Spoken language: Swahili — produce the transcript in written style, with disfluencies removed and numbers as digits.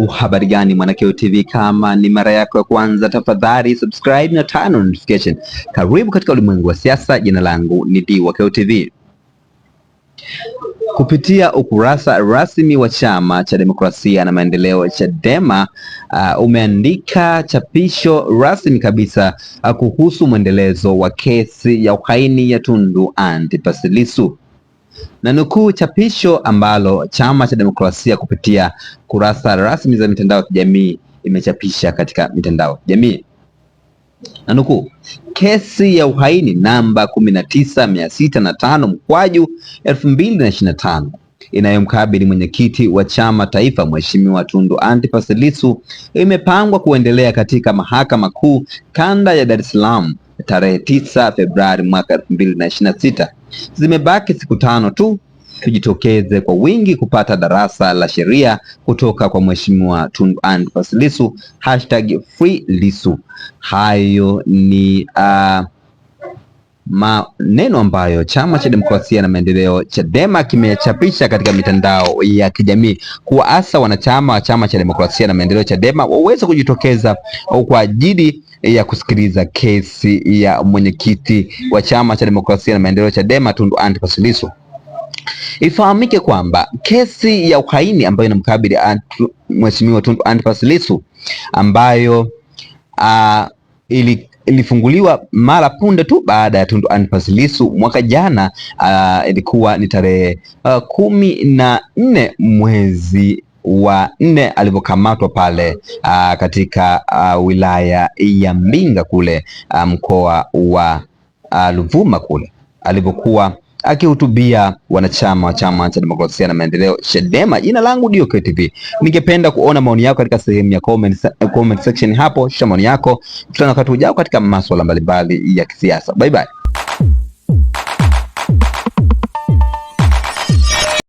Habari gani Mwanakeo TV, kama ni mara yako ya kwanza tafadhali subscribe na turn on notification. Karibu katika ulimwengu wa siasa. Jina langu ni Dwakeo TV. Kupitia ukurasa rasmi wa Chama cha Demokrasia na Maendeleo Chadema, umeandika chapisho rasmi kabisa kuhusu mwendelezo wa kesi ya uhaini ya Tundu Antipas Lissu. Na nukuu chapisho ambalo Chama cha Demokrasia kupitia kurasa rasmi za mitandao ya kijamii imechapisha katika mitandao ya kijamii. Na nukuu, kesi ya uhaini namba 19605/2025 inayomkabili mwenyekiti wa chama taifa Mheshimiwa Tundu Antipas Lissu imepangwa kuendelea katika Mahakama Kuu Kanda ya Dar es Salaam tarehe 9 Februari mwaka 2026. Zimebaki siku 5 tu tujitokeze kwa wingi kupata darasa la sheria kutoka kwa Mheshimiwa Tundu Antipas Lissu #free Lissu. Hayo ni maneno ambayo Chama cha Demokrasia na Maendeleo Chadema kimechapisha katika mitandao ya kijamii kuwaasa wanachama wa Chama cha Demokrasia na Maendeleo Chadema waweze kujitokeza kwa ajili ya kusikiliza kesi ya mwenyekiti wa Chama cha Demokrasia na Maendeleo Chadema Tundu Antipas Lissu. Ifahamike kwamba kesi ya uhaini ambayo inamkabili Mheshimiwa Tundu Antipas Lissu ambayo ilifunguliwa mara punde tu baada ya Tundu Antipas Lissu mwaka jana, ilikuwa ni tarehe 14 mwezi wa 4 alipokamatwa pale katika wilaya ya Mbinga kule mkoa wa Ruvuma kule alipokuwa akihutubia wanachama wa Chama cha Demokrasia na Maendeleo Chadema. Jina langu Dwakeo TV. Ningependa kuona maoni yako katika sehemu ya comment section hapo. Shika maoni yako. Tutana wakati ujao katika masuala mbalimbali ya kisiasa. Bye bye.